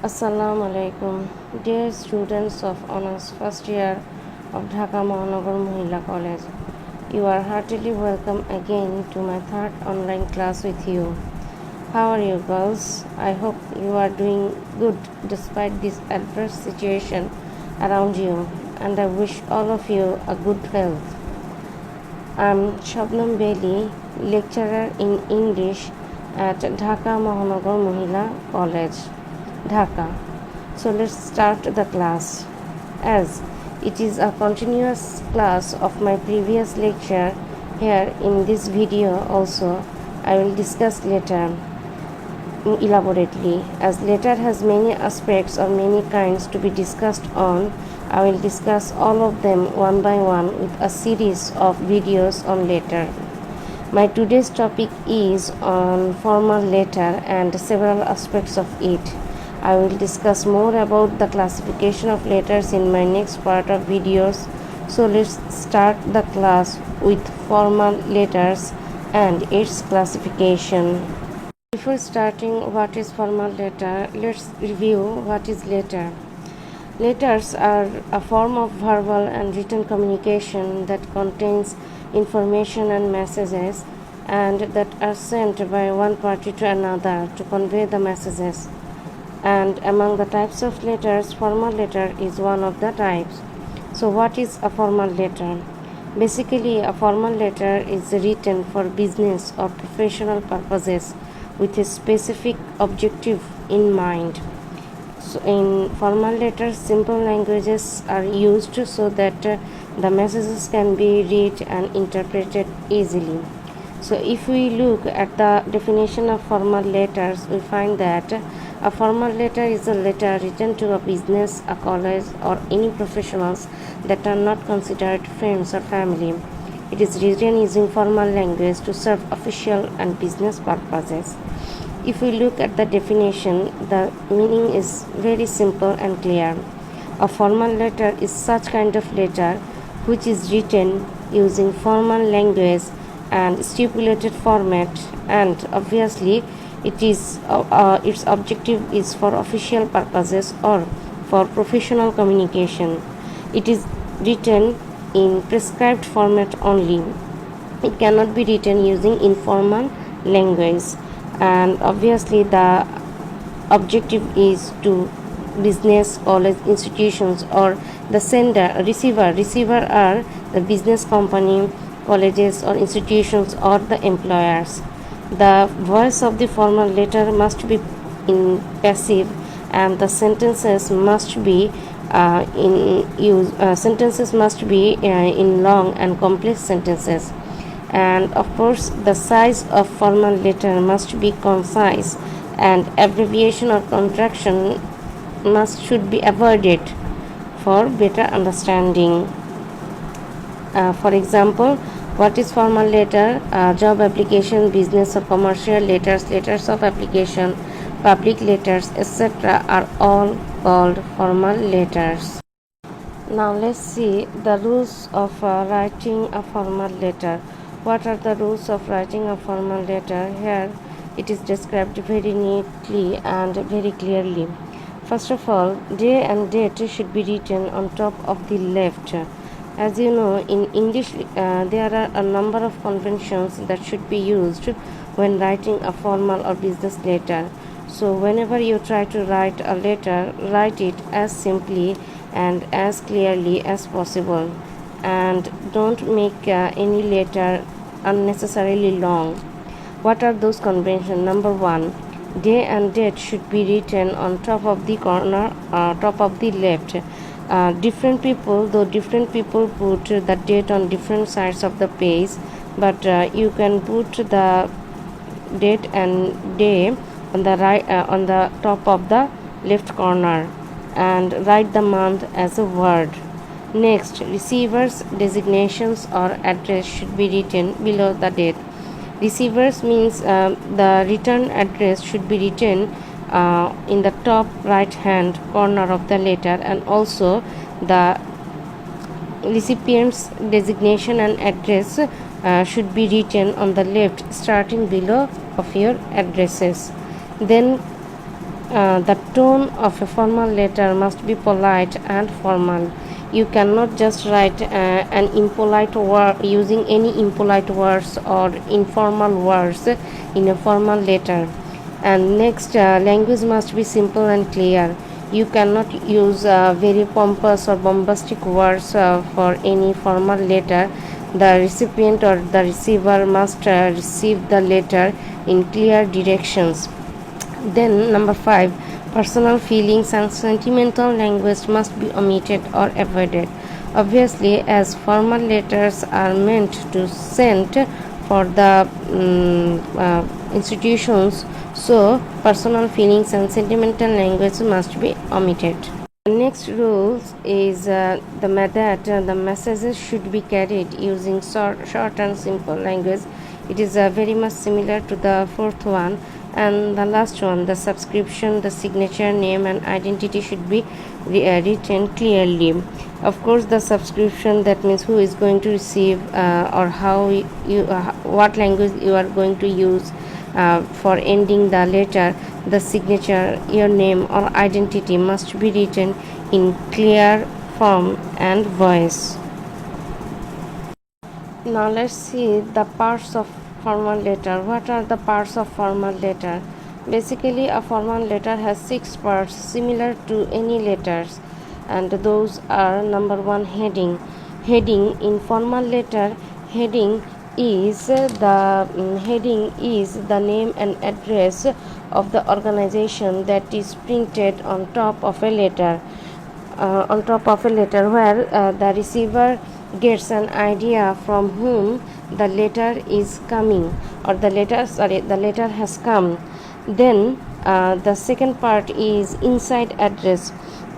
Assalamu alaikum, dear students of honors first year of Dhaka Mahanagar Mahila College. You are heartily welcome again to my third online class with you. How are you girls? I hope you are doing good despite this adverse situation around you, and I wish all of you a good health. I'm Shabnam Bailey, lecturer in English at Dhaka Mahanagar Mahila College, Dhaka. So let's start the class. As it is a continuous class of my previous lecture, here in this video also I will discuss later elaborately. As letter has many aspects or many kinds to be discussed on, I will discuss all of them one by one with a series of videos on letter. My today's topic is on formal letter and several aspects of it. I will discuss more about the classification of letters in my next part of videos. So let's start the class with formal letters and its classification. Before starting what is formal letter, let's review what is letter. Letters are a form of verbal and written communication that contains information and messages and that are sent by one party to another to convey the messages. And among the types of letters, formal letter is one of the types. So what is a formal letter? Basically, a formal letter is written for business or professional purposes with a specific objective in mind. So in formal letters, simple languages are used so that the messages can be read and interpreted easily. So if we look at the definition of formal letters, we find that a formal letter is a letter written to a business, a college, or any professionals that are not considered friends or family. It is written using formal language to serve official and business purposes. If we look at the definition, the meaning is very simple and clear. A formal letter is such kind of letter which is written using formal language and stipulated format, and obviously its objective is for official purposes or for professional communication. It is written in prescribed format only. It cannot be written using informal language, and obviously the objective is to business, college, institutions, or the sender, receiver are the business company, colleges or institutions, or the employers. The voice of the formal letter must be in passive, and the sentences must be in long and complex sentences. And of course, the size of formal letter must be concise, and abbreviation or contraction should be avoided for better understanding. For example, what is formal letter? Job application, business or commercial letters, letters of application, public letters, etc. are all called formal letters. Now let's see the rules of writing a formal letter. What are the rules of writing a formal letter? Here it is described very neatly and very clearly. First of all, day and date should be written on top of the left. As you know, in English there are a number of conventions that should be used when writing a formal or business letter. So whenever you try to write a letter, write it as simply and as clearly as possible, and don't make any letter unnecessarily long. What are those conventions? Number one, day and date should be written on top of the corner, top of the left. Different people put the date on different sides of the page, but you can put the date and day on the right, on the top of the left corner, and write the month as a word. Next, receiver's designations or address should be written below the date. Receivers means the return address should be written in the top right hand corner of the letter, and also the recipient's designation and address should be written on the left starting below of your addresses. Then The tone of a formal letter must be polite and formal. You cannot just write an impolite word using any impolite words or informal words in a formal letter. And next, language must be simple and clear. You cannot use very pompous or bombastic words for any formal letter. The recipient or the receiver must receive the letter in clear directions. Then, number 5, personal feelings and sentimental language must be omitted or avoided. Obviously, as formal letters are meant to send for the institutions, so personal feelings and sentimental language must be omitted. The next rule is that the messages should be carried using short and simple language. It is very much similar to the fourth one. And the last one, the subscription, the signature, name and identity should be written clearly. Of course, the subscription, that means who is going to receive or how what language you are going to use for ending the letter. The signature, your name or identity must be written in clear form and voice. Now let's see the parts of formal letter. What are the parts of formal letter? Basically, a formal letter has 6 parts similar to any letters, and those are: number 1, heading. Heading in formal letter, heading is the name and address of the organization that is printed on top of a letter. Where the receiver gets an idea from whom the letter is coming, or the letter has come. Then the second part is inside address.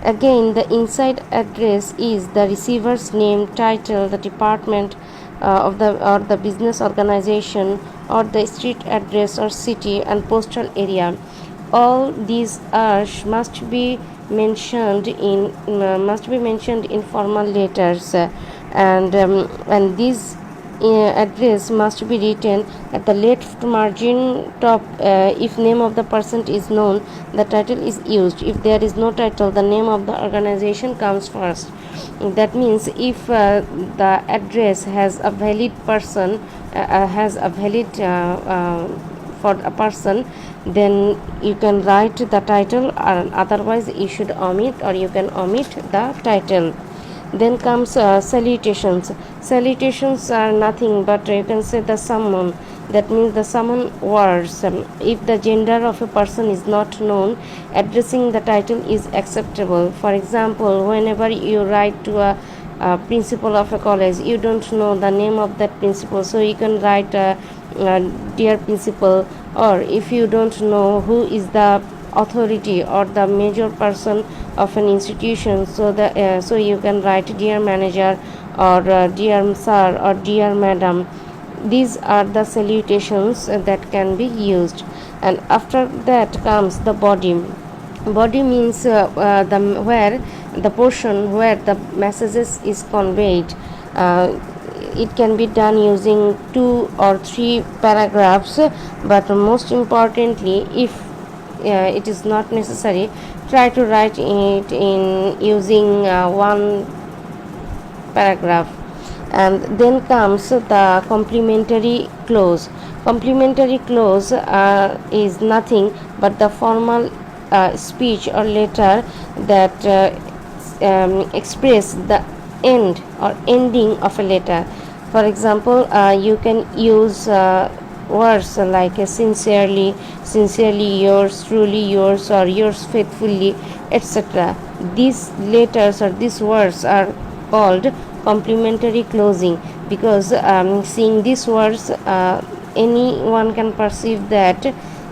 Again, the inside address is the receiver's name, title, the department of the business organization, or the street address or city and postal area. All these must be mentioned in formal letters, and this address must be written at the left margin top. If name of the person is known, the title is used. If there is no title, the name of the organization comes first. That means if the address has a valid person, for a person, then you can write the title, or otherwise you should omit, or you can omit the title. Then comes salutations. Salutations are nothing but you can say the summon. That means the summon words. If the gender of a person is not known, addressing the title is acceptable. For example, whenever you write to a principal of a college, you don't know the name of that principal, so you can write dear principal. Or if you don't know who is the authority or the major person of an institution, so you can write dear manager, or dear sir, or dear madam. These are the salutations that can be used. And after that comes the body. Body means the portion where the messages is conveyed. It can be done using 2 or 3 paragraphs, but most importantly, if it is not necessary, try to write it in using 1 paragraph. And then comes the complementary clause. Complementary clause is nothing but the formal speech or letter that express the end or ending of a letter. For example, you can use words like sincerely, sincerely yours, truly yours, or yours faithfully, etc. These letters or these words are called complementary closing, because seeing these words, anyone can perceive that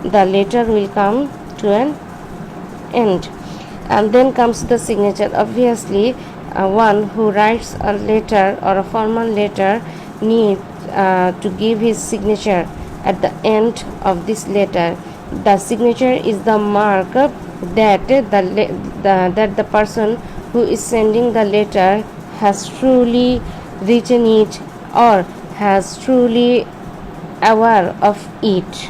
the letter will come to an end. And then comes the signature. Obviously, one who writes a letter or a formal letter needs to give his signature at the end of this letter. The signature is the mark that the person who is sending the letter has truly written it, or has truly aware of it.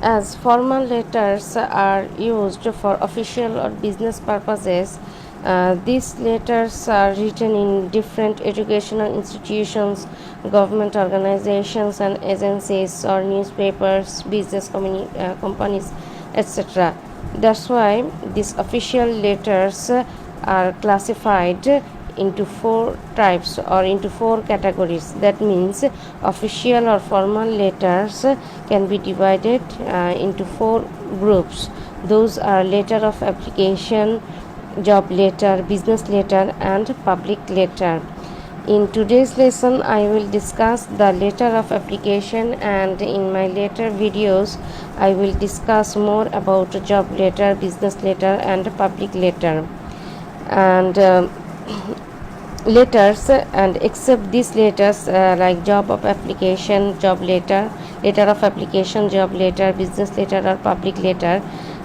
As formal letters are used for official or business purposes, these letters are written in different educational institutions, government organizations and agencies, or newspapers, business companies, etc. That's why these official letters are classified into four types or into four categories. That means official or formal letters can be divided into four groups. Those are letter of application, job letter, business letter and public letter. In today's lesson, I will discuss the letter of application, and in my later videos, I will discuss more about job letter, business letter and public letter. And letters, and except these letters like job of application, job letter, letter of application, job letter, business letter or public letter,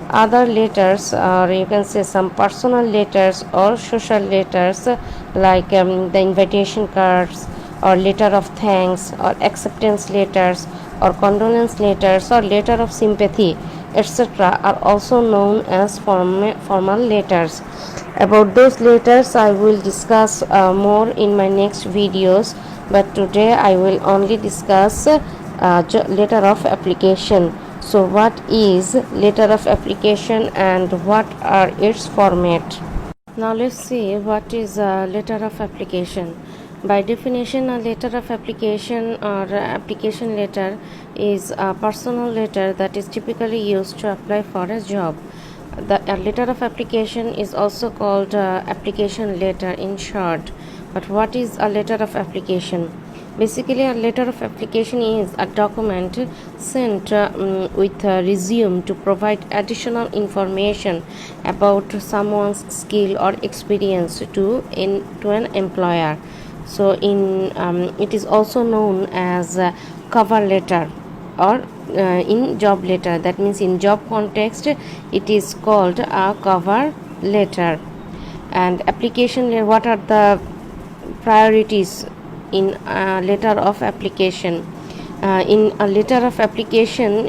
other letters, or you can say some personal letters or social letters like the invitation cards or letter of thanks or acceptance letters or condolence letters or letter of sympathy, etc. are also known as formal letters. About those letters I will discuss more in my next videos, but today I will only discuss letter of application. So what is letter of application and what are its format? Now let's see what is a letter of application. By definition, a letter of application or application letter is a personal letter that is typically used to apply for a job. A letter of application is also called application letter in short. But what is a letter of application? Basically, a letter of application is a document sent with a resume to provide additional information about someone's skill or experience to an employer. So, it is also known as a cover letter or in job letter. That means in job context, it is called a cover letter. And application, what are the priorities in a letter of application? In a letter of application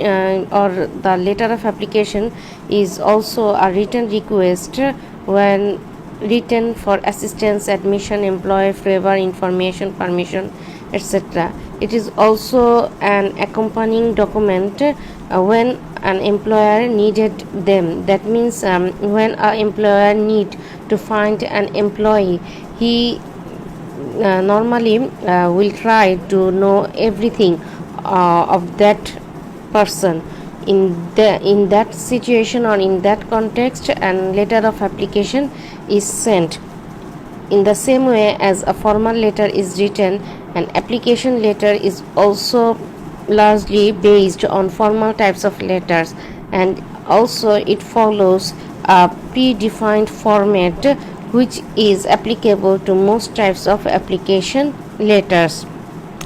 or the letter of application is also a written request when written for assistance, admission, employee favor, information, permission, etc. It is also an accompanying document when an employer needed them. That means when an employer need to find an employee, he normally will try to know everything of that person. In that situation or in that context, an letter of application is sent. In the same way as a formal letter is written, an application letter is also largely based on formal types of letters, and also it follows a predefined format which is applicable to most types of application letters.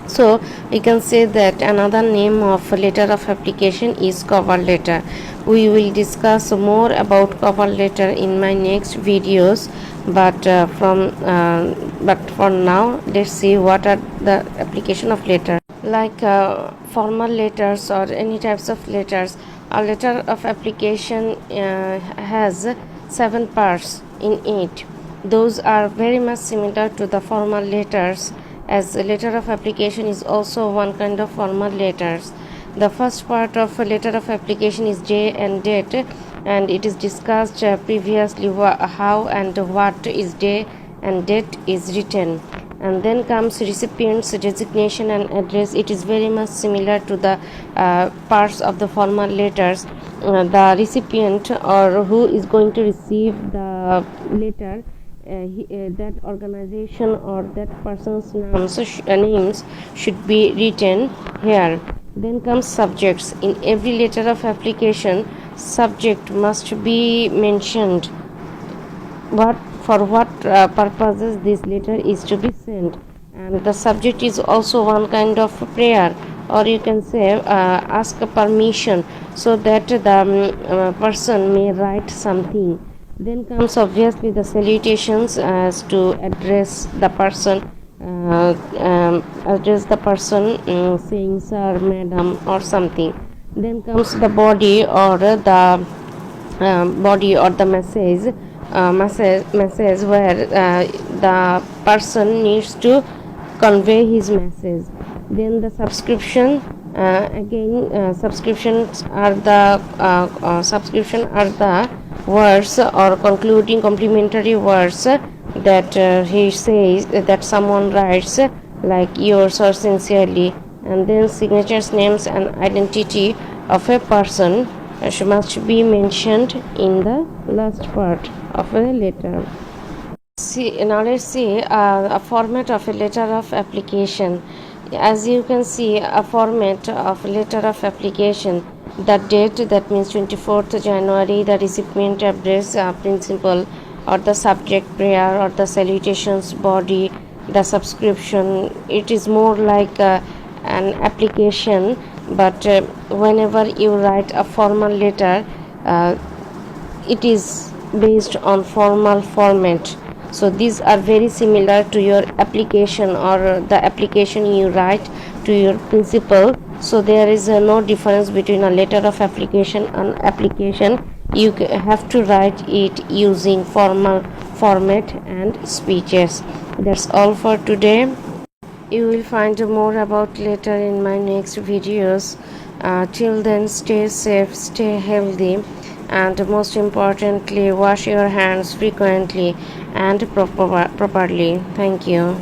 So we can say that another name of letter of application is cover letter. We will discuss more about cover letter in my next videos, but for now let's see what are the application of letter. Like formal letters or any types of letters, a letter of application has 7 parts in it. Those are very much similar to the formal letters, as a letter of application is also one kind of formal letters. The first part of a letter of application is day and date, and it is discussed previously how and what is day and date is written. And then comes recipient's designation and address. It is very much similar to the parts of the formal letters. The recipient or who is going to receive the letter, that organization or that person's names should be written here. Then comes subjects. In every letter of application, subject must be mentioned. For what purposes this letter is to be sent, and the subject is also one kind of prayer, or you can say ask permission so that the person may write something. Then comes obviously the salutations as to address the person, saying sir, madam or something. Then comes the body or the body or the message where the person needs to convey his message. Then the subscription, subscription are the words or concluding complimentary words that he says, that someone writes, like yours or sincerely. And then signatures, names and identity of a person must be mentioned in the last part of a letter. Now let's see a format of a letter of application. As you can see, a format of letter of application: the date, that means 24th January, the recipient address, principal, or the subject prayer, or the salutations body, the subscription. It is more like an application, but whenever you write a formal letter, it is based on formal format. So these are very similar to your application or the application you write to your principal. So there is no difference between a letter of application and application. You have to write it using formal format and speeches. That's all for today. You will find more about letter in my next videos. Till then, stay safe, stay healthy, and most importantly, wash your hands frequently and properly. Thank you.